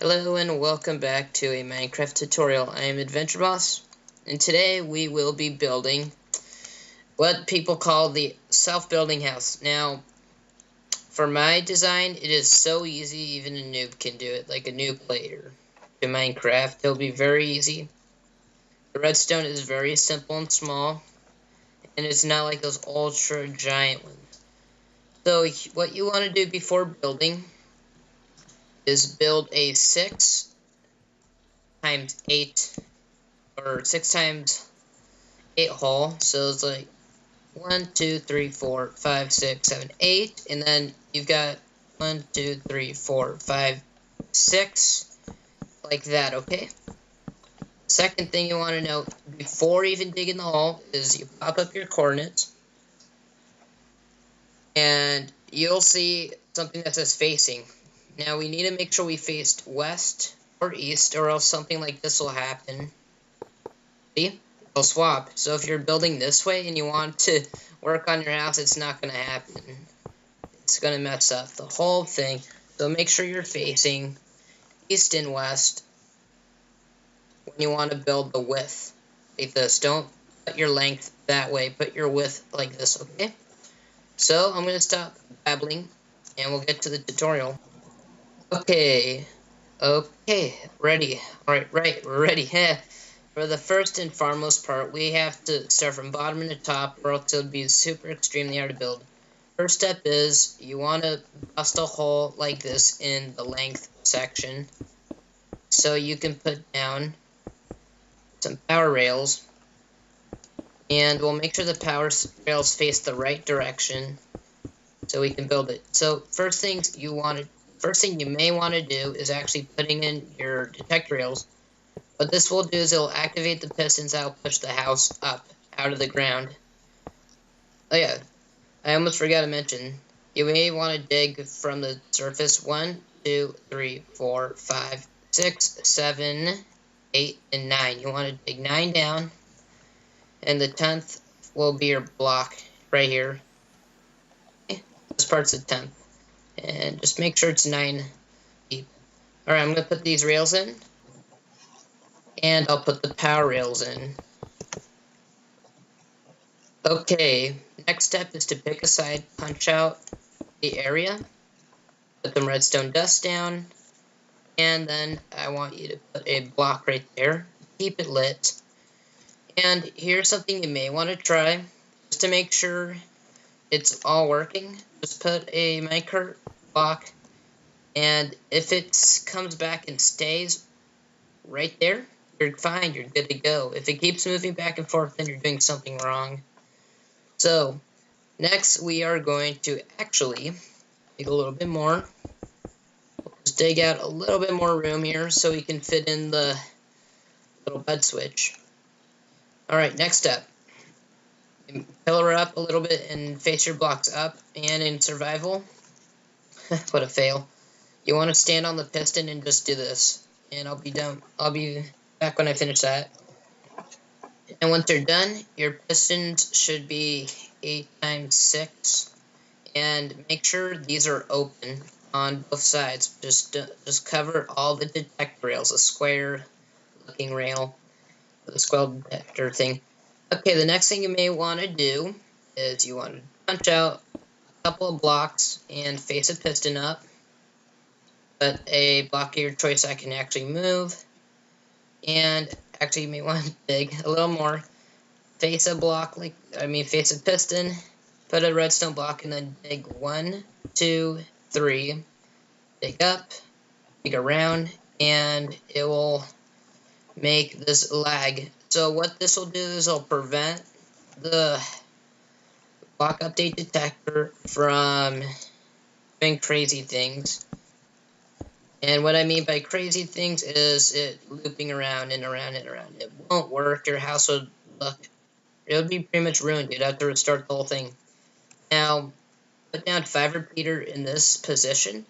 Hello and welcome back to a Minecraft tutorial. I am Adventure Boss, and today we will be building what people call the self-building house. Now, for my design, it is so easy, even a noob can do it, like a new player to Minecraft. It'll be very easy. The redstone is very simple and small, and it's not like those ultra giant ones. So, what you want to do before building is build a 6 times 8 or 6 times 8 hole. So it's like 1, 2, 3, 4, 5, 6, 7, 8, and then you've got 1, 2, 3, 4, 5, 6, like that. Okay. The second thing you want to know before even digging the hole is you pop up your coordinates, and you'll see something that says facing. Now we need to make sure we faced west or east, or else something like this will happen. See? It'll swap. So if you're building this way and you want to work on your house, it's not going to happen. It's going to mess up the whole thing. So make sure you're facing east and west when you want to build the width like this. Don't put your length that way. Put your width like this, okay? So I'm going to stop babbling and we'll get to the tutorial. Okay, ready. Alright, we're ready. For the first and foremost part, we have to start from bottom to top, or else it'll be super extremely hard to build. First step is, you want to bust a hole like this in the length section, so you can put down some power rails, and we'll make sure the power rails face the right direction, so we can build it. So first thing you may want to do is actually putting in your detector rails. What this will do is it'll activate the pistons that will push the house up out of the ground. Oh yeah, I almost forgot to mention, you may want to dig from the surface 1, 2, 3, 4, 5, 6, 7, 8, and 9. You want to dig 9 down, and the 10th will be your block right here. Okay, this part's the 10th. And just make sure it's 9 deep. Alright, I'm going to put these rails in. And I'll put the power rails in. Okay, next step is to pick a side, punch out the area, put some redstone dust down, and then I want you to put a block right there, keep it lit. And here's something you may want to try, just to make sure it's all working. Just put a minecart block, and if it comes back and stays right there, you're fine, you're good to go. If it keeps moving back and forth, then you're doing something wrong. So, next we are going to actually dig a little bit more. We'll just dig out a little bit more room here so we can fit in the little bed switch. Alright, next step. Pillar up a little bit and face your blocks up, and in survival, what a fail. You want to stand on the piston and just do this. And I'll be back when I finish that. And once they're done, your pistons should be 8 times 6. And make sure these are open on both sides. Just cover all the detector rails, a square looking rail, the square detector thing. Okay, the next thing you may want to do is you want to punch out a couple of blocks and face a piston up. But a block of your choice I can actually move. And actually you may want to dig a little more. Face a piston, put a redstone block, and then dig 1, 2, 3. Dig up, dig around, and it will make this lag. So what this will do is it'll prevent the block update detector from doing crazy things. And what I mean by crazy things is it looping around and around and around. It won't work. Your house would be pretty much ruined. You'd have to restart the whole thing. Now, put down 5 repeater in this position,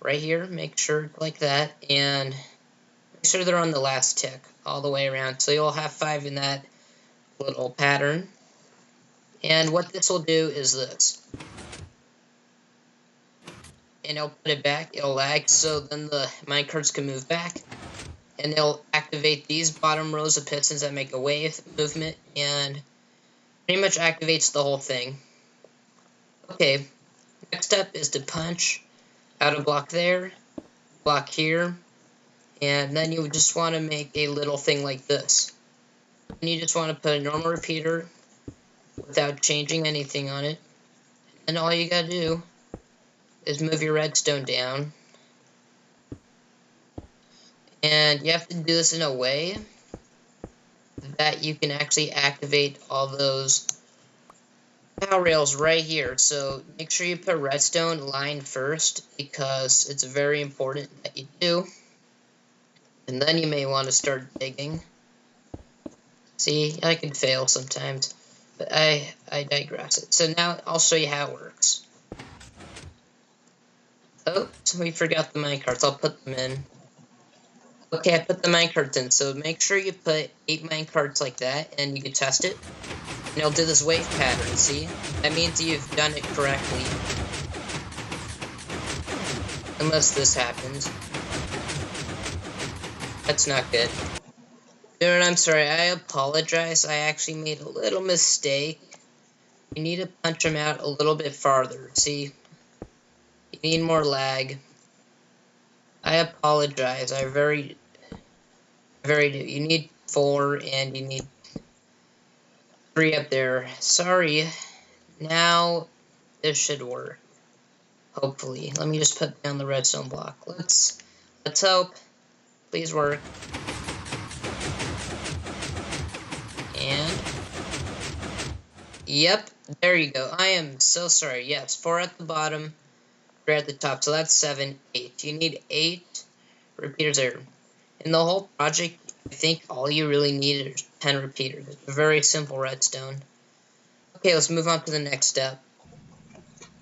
right here. Make sure like that, and make sure they're on the last tick all the way around. So you'll have 5 in that little pattern. And what this will do is this. and it'll put it back, it'll lag, so then the minecarts can move back, and it'll activate these bottom rows of pistons that make a wave movement, and pretty much activates the whole thing. Okay, next step is to punch out a block there, block here, and then you just want to make a little thing like this. And you just want to put a normal repeater without changing anything on it. And all you gotta do is move your redstone down. And you have to do this in a way that you can actually activate all those power rails right here. So make sure you put redstone line first, because it's very important that you do. And then you may want to start digging. See, I can fail sometimes, but I digress it. So now I'll show you how it works. Oh, so we forgot the minecarts. I'll put them in. Okay, I put the minecarts in. So make sure you put 8 minecarts like that, and you can test it. And it'll do this wave pattern, see? That means you've done it correctly. Unless this happens. That's not good. Dude, I'm sorry, I apologize. I actually made a little mistake. You need to punch them out a little bit farther, see? You need more lag. I apologize. I very do. You need 4 and you need 3 up there. Sorry. Now this should work. Hopefully. Let me just put down the redstone block. Let's hope. Please work. And yep, there you go. I am so sorry. Yes, 4 at the bottom, 3 at the top. So that's 7, 8. You need 8 repeaters there. In the whole project, I think all you really need is 10 repeaters. It's a very simple redstone. Okay, let's move on to the next step.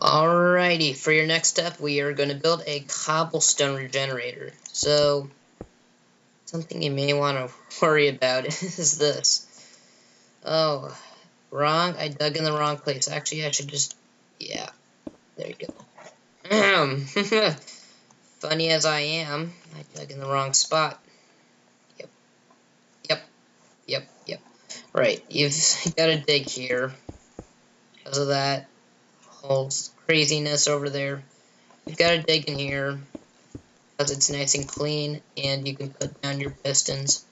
Alrighty, for your next step, we are going to build a cobblestone regenerator. So, something you may want to worry about is this. Oh, wrong. I dug in the wrong place. Actually, I should just... yeah. There you go. Funny as I am, I dug in the wrong spot. Yep. Right, you've got to dig here. Because of that whole craziness over there. You've got to dig in here. Because it's nice and clean, and you can put down your pistons.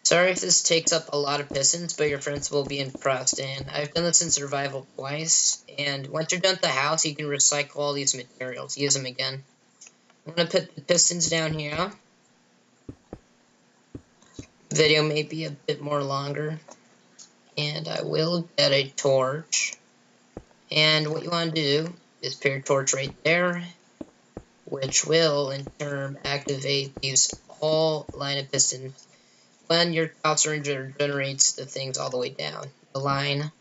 Sorry if this takes up a lot of pistons, but your friends will be impressed. And I've done this in survival twice, and once you're done with the house, you can recycle all these materials, use them again. I'm going to put the pistons down here. Video may be a bit more longer, and I will get a torch. And what you want to do is put your torch right there, which will in turn activate these whole line of pistons when your cobblestone generates the things all the way down the line.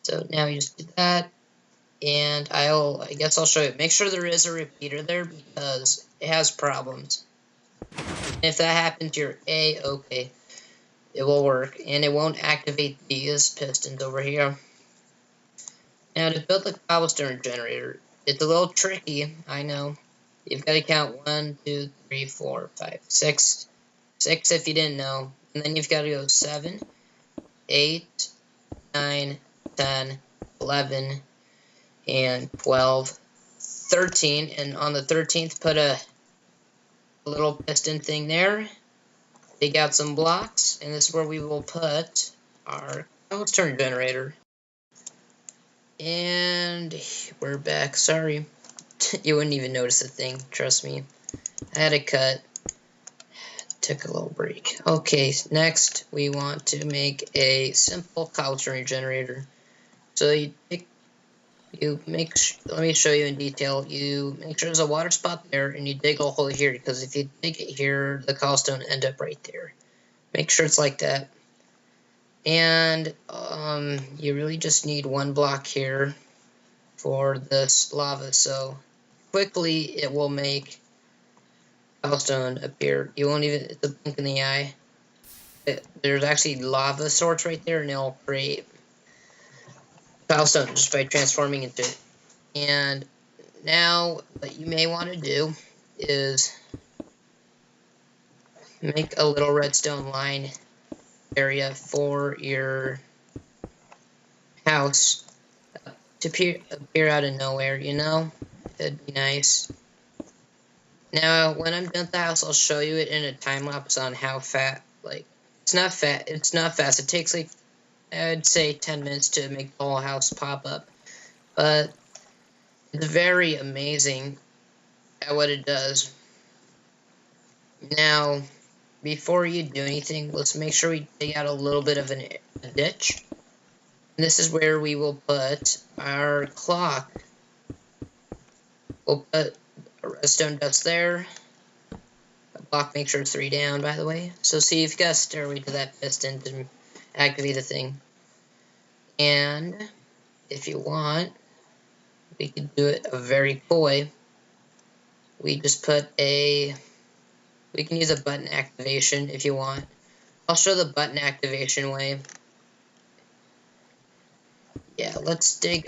So now you just do that, and I guess I'll show you. Make sure there is a repeater there because it has problems. And if that happens, you're A-okay. It will work, and it won't activate these pistons over here. Now to build the cobblestone generator, it's a little tricky, I know. You've got to count 1, 2, 3, 4, 5, 6. 6 if you didn't know. And then you've got to go 7, 8, 9, 10, 11, and 12, 13. And on the 13th, put a little piston thing there. Dig out some blocks. And this is where we will put our cobblestone generator. And we're back. Sorry. You wouldn't even notice a thing. Trust me. I had a cut. Took a little break. Okay, next we want to make a simple cobblestone generator. So let me show you in detail. You make sure there's a water spot there, and you dig a hole here, because if you dig it here, the cobblestone end up right there. Make sure it's like that. And you really just need 1 block here for this lava. So quickly it will make cobblestone appear. You won't even, it's a blink in the eye. There's actually lava source right there, and it'll create cobblestone just by transforming into it. And now what you may want to do is make a little redstone line area for your house to appear out of nowhere, you know? It'd be nice. Now, when I'm done with the house, I'll show you it in a time lapse on how fast, like, it's not fast. It takes, like, I'd say 10 minutes to make the whole house pop up. But it's very amazing at what it does. Now, before you do anything, let's make sure we dig out a little bit of a ditch. And this is where we will put our clock. We'll put a redstone dust there. A block, make sure it's 3 down, by the way. So see if you got a stairway to that piston to activate the thing. And if you want, we could do it a very cool way. We just put we can use a button activation if you want. I'll show the button activation way. Yeah, let's dig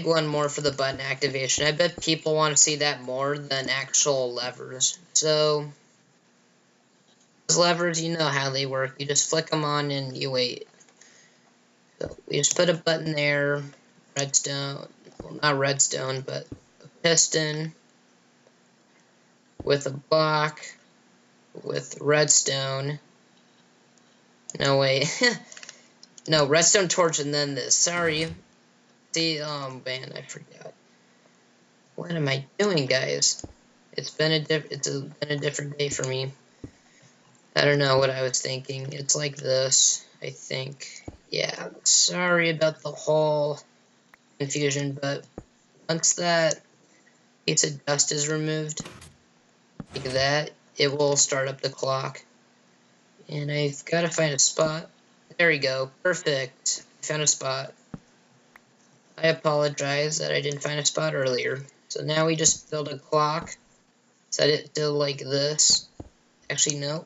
one more for the button activation. I bet people want to see that more than actual levers. So, those levers, you know how they work. You just flick them on and you wait. So, we just put a button there, redstone, well, not redstone, but a piston with a block with redstone. No, wait. No, redstone torch and then this. Sorry. See, man, I forgot. What am I doing, guys? It's been a different day for me. I don't know what I was thinking. It's like this, I think. Yeah, sorry about the whole confusion, but once that piece of dust is removed, like that, it will start up the clock. And I've got to find a spot. There we go. Perfect. I found a spot. I apologize that I didn't find a spot earlier. So now we just build a clock. Set it to like this. Actually, no.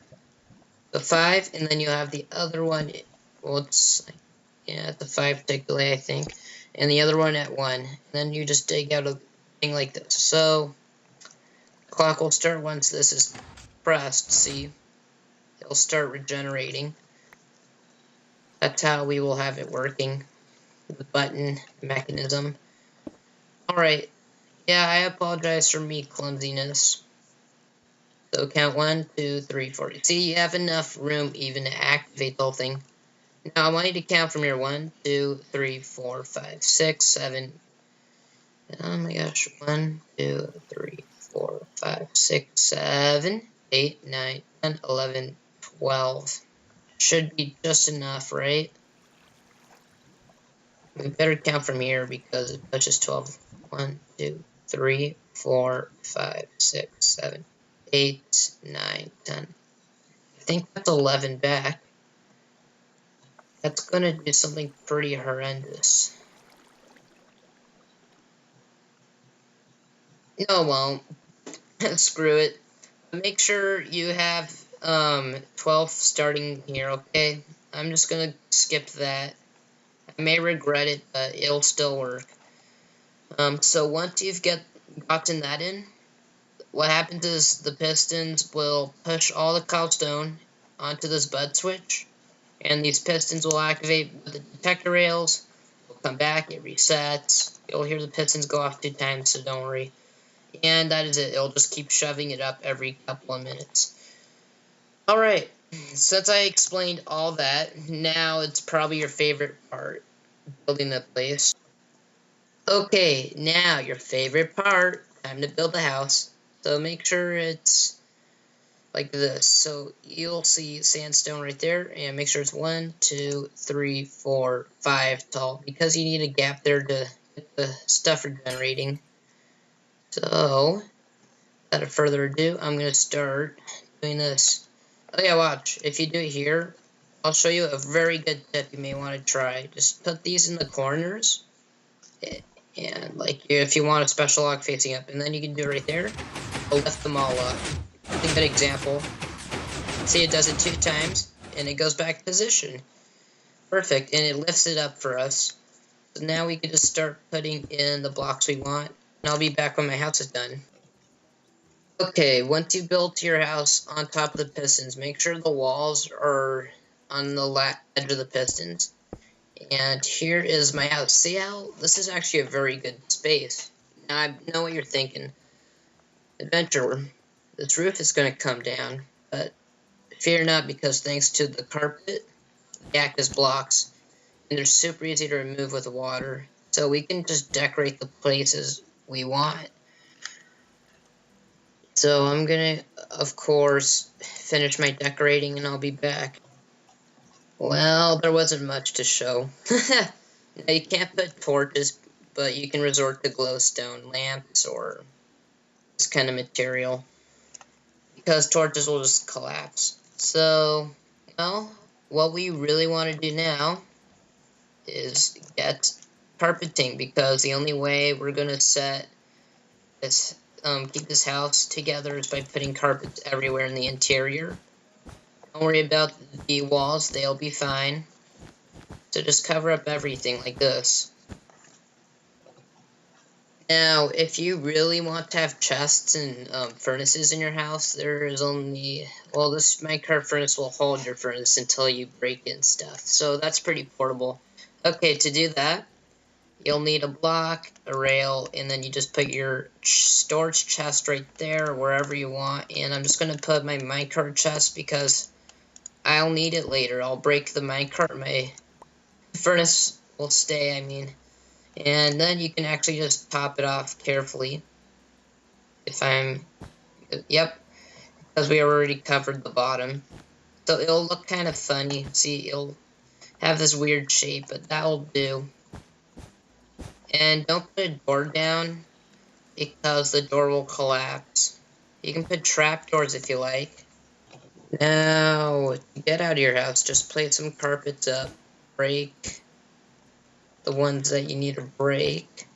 The 5, and then you have the other one. Well, it's, yeah, the 5 tick delay, I think. And the other one at 1. And then you just dig out a thing like this. So, the clock will start once this is pressed. See? It'll start regenerating. That's how we will have it working. The button mechanism. Alright. Yeah, I apologize for me clumsiness. So count 1, 2, 3, 4. See, you have enough room even to activate the whole thing. Now I want you to count from here. 1, 2, 3, 4, 5, 6, 7. Oh my gosh. 1, 2, 3, 4, 5, 6, 7, 8, 9, 10, 11, 12. Should be just enough, right? We better count from here because it touches 12. 1, 2, 3, 4, 5, 6, 7, 8, 9, 10. I think that's 11 back. That's gonna do something pretty horrendous. No, it won't. Screw it. Make sure you have 12 starting here, okay? I'm just gonna skip that. I may regret it, but it'll still work. So once you've gotten that in, what happens is the pistons will push all the cobblestone onto this bud switch, and these pistons will activate with the detector rails. Will come back, it resets. You'll hear the pistons go off 2 times, so don't worry. And that is it. It'll just keep shoving it up every couple of minutes. Alright, since I explained all that, now it's probably your favorite part, building the place. Okay, now your favorite part, time to build the house. So make sure it's like this. So you'll see sandstone right there, and make sure it's 1, 2, 3, 4, 5 tall, because you need a gap there to get the stuff regenerating. So, without further ado, I'm going to start doing this. Oh yeah, watch. If you do it here, I'll show you a very good tip you may want to try. Just put these in the corners, and like if you want a special log facing up, and then you can do it right there. I'll lift them all up. That's a good example. See, it does it 2 times, and it goes back to position. Perfect, and it lifts it up for us. So now we can just start putting in the blocks we want. and I'll be back when my house is done. Okay, once you built your house on top of the pistons, make sure the walls are on the edge of the pistons. And here is my house. See how this is actually a very good space. Now I know what you're thinking. Adventurer, this roof is going to come down, but fear not, because thanks to the carpet, they act as blocks, and they're super easy to remove with water. So we can just decorate the places we want. So I'm gonna, of course, finish my decorating and I'll be back. Well, there wasn't much to show. Now, you can't put torches, but you can resort to glowstone lamps or this kind of material, because torches will just collapse. So, well, what we really want to do now is get carpeting, because the only way we're going to set this, keep this house together is by putting carpets everywhere in the interior. Don't worry about the walls, they'll be fine. So just cover up everything like this. Now, if you really want to have chests and furnaces in your house, there is only... Well, this minecart furnace will hold your furnace until you break in stuff. So that's pretty portable. Okay, to do that, you'll need a block, a rail, and then you just put your storage chest right there, wherever you want. And I'm just going to put my minecart chest because I'll need it later. I'll break the minecart, my furnace will stay, I mean. And then you can actually just top it off carefully. Yep, because we already covered the bottom. So it'll look kind of funny. See, it'll have this weird shape, but that'll do. And don't put a door down, because the door will collapse. You can put trapdoors if you like. Now, to get out of your house, just place some carpets up. Break the ones that you need to break.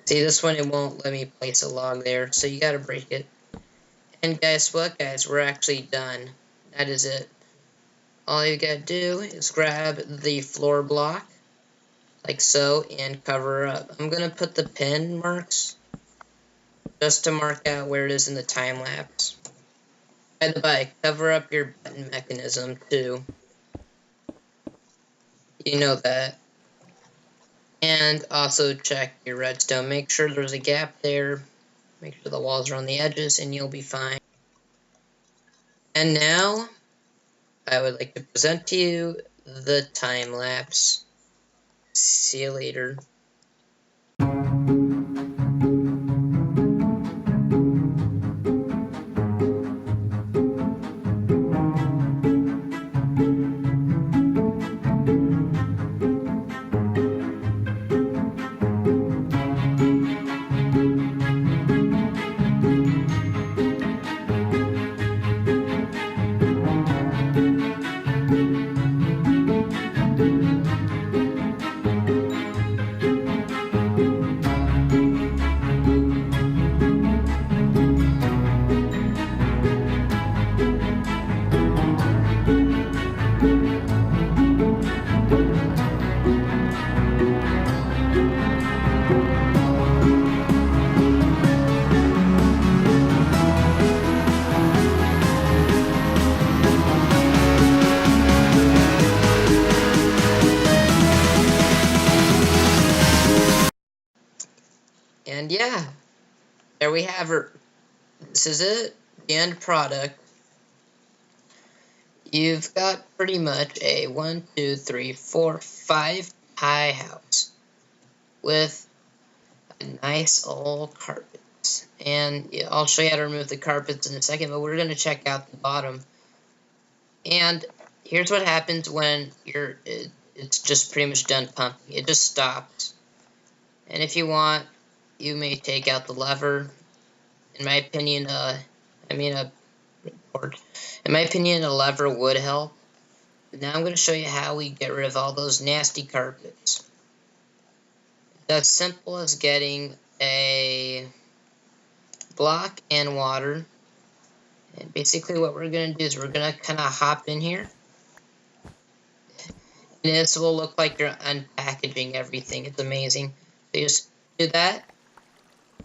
See, this one, it won't let me place a log there, so you gotta break it. And guess what, guys? We're actually done. That is it. All you gotta do is grab the floor block, like so, and cover up. I'm gonna put the pin marks just to mark out where it is in the time lapse. By the by, cover up your button mechanism too. You know that. And also check your redstone. Make sure there's a gap there. Make sure the walls are on the edges and you'll be fine. And now, I would like to present to you the time lapse. See you later. And yeah, there we have it. This is it, the end product. You've got pretty much a 1, 2, 3, 4, 5 pie house with a nice old carpet. And yeah, I'll show you how to remove the carpets in a second, but we're going to check out the bottom. And here's what happens when it's just pretty much done pumping. It just stops. And if you want, you may take out the lever. In my opinion, a lever would help. Now I'm going to show you how we get rid of all those nasty carpets. It's as simple as getting a block and water. And basically what we're going to do is we're going to kind of hop in here. And this will look like you're unpackaging everything. It's amazing. So you just do that,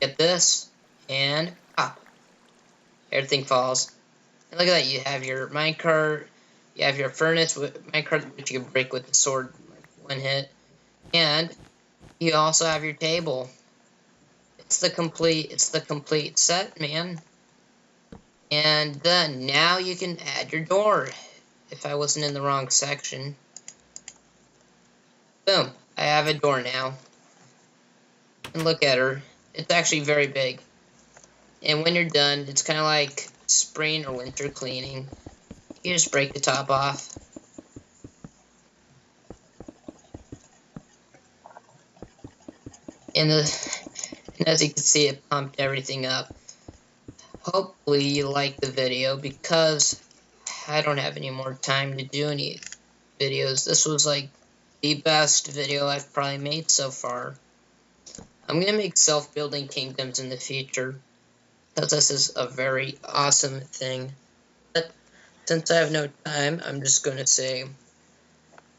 get this, and pop. Everything falls. And look at that, you have your minecart, you have your furnace with minecart, which you can break with the sword like one hit, and you also have your table. It's the complete set, man. And then now you can add your door. If I wasn't in the wrong section. Boom, I have a door now. And look at her. It's actually very big. And when you're done, it's kind of like spring or winter cleaning. You just break the top off. And as you can see, it pumped everything up. Hopefully you liked the video because I don't have any more time to do any videos. This was like the best video I've probably made so far. I'm going to make self-building kingdoms in the future because this is a very awesome thing. But since I have no time, I'm just going to say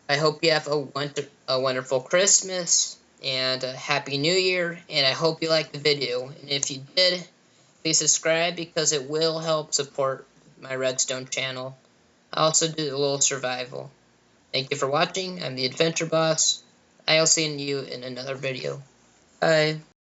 I hope you have a wonderful Christmas and a Happy New Year, and I hope you liked the video. And if you did, please subscribe because it will help support my Redstone channel. I also do a little survival. Thank you for watching. I'm the Adventure Boss. I'll see you in another video. Bye.